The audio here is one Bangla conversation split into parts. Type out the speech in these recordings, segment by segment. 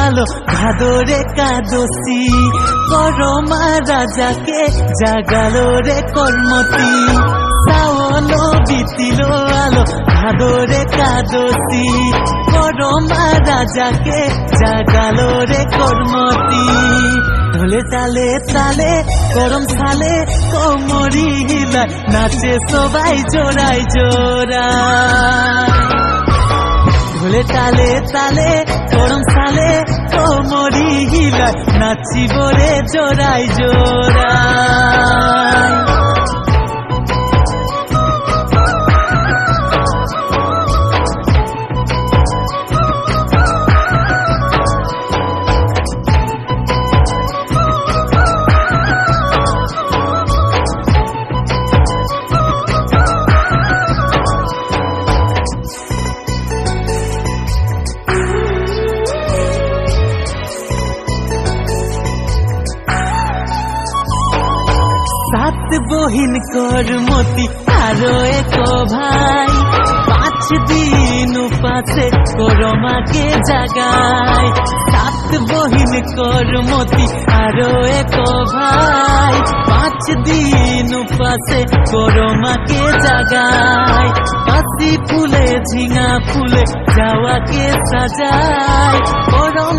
আলো ভাদরে কাদসি করমা রাজাকে জাগালো রে কর্মতি শ্রাবণ বিতিল আলো ভাদরে কাদসি করমা রাজাকে জাগালো রে কর্মতি ঢোলে তালে তালে গরম সালে কোমরি হিলায় নাচে সবাই জোড়ায় জোড়ায় ঢোলে তালে তালে গরম সালে কোমরি হিলায় নাচিব রে জোড়ায় জোড়ায় सात बहिन करमती आरो एक भाई 5 दिन उपासे करमा के जगाय सात बहिन करमती आरो एक भाई 5 दिन उपासे करमा के जगाय काशी फुले झिंगा फुले जावा के सजाय करम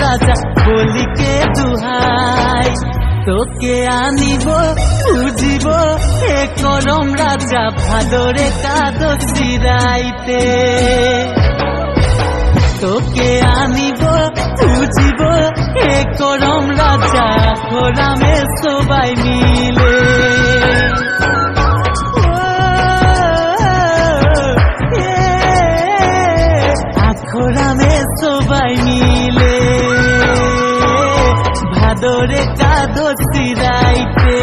राजा बोली के दुहाई তোকে আনিব খুঁজিব হে করম রাজা ভাদরে কাদসি রাইতে তোকে আনিব খুঁজিব হে করম রাজা খোরামে সবাই মিলে আখোরামে সবাই মিলে ভাদরে কাদসি রাইতে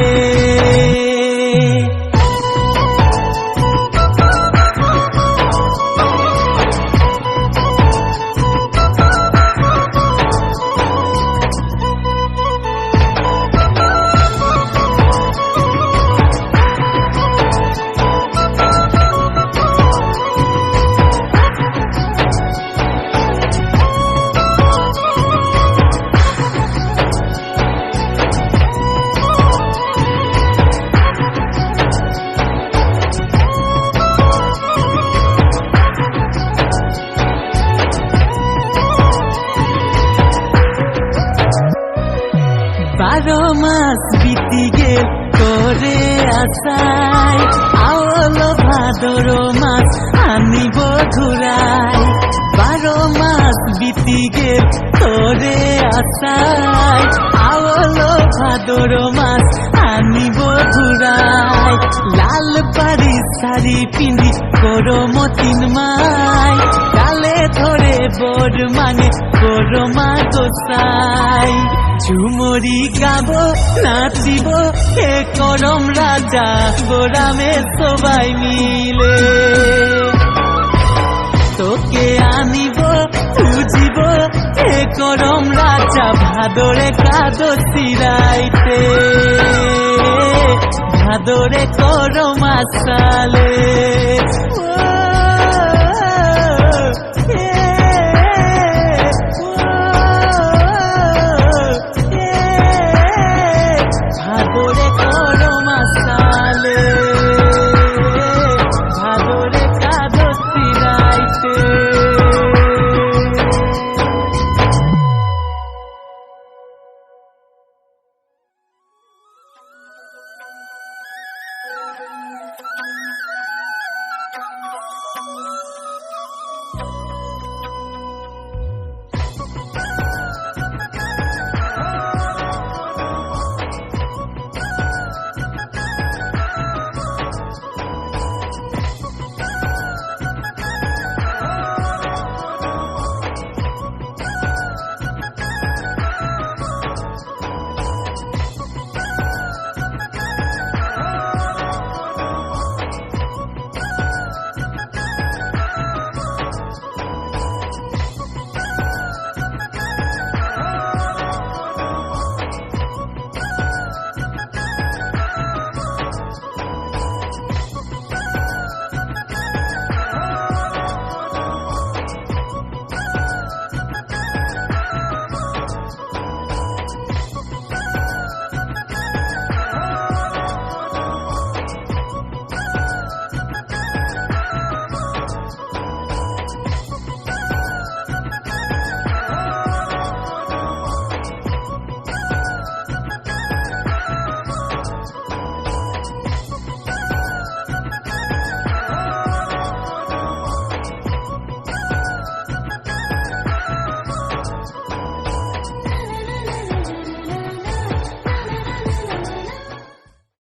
बारो मास बीती गेल तोरे आशाय आवलो भादरो मास आनिब घुराय 12 मास बीती गेल तोरे आशाय आवलो भादरो मास आनिब घुराय लाल बाड़ी शाड़ी पिंदी करमतिन माय डाले धरे बोर मांगे करमा गोसाई झुमरी गाबो नाचिब হে করম রাজা গোরামে সবাই মিলে তোকে আনিব খুঁজিব হে করম রাজা ভাদরে কাদসি রাইতে ভাদরে করমা সালে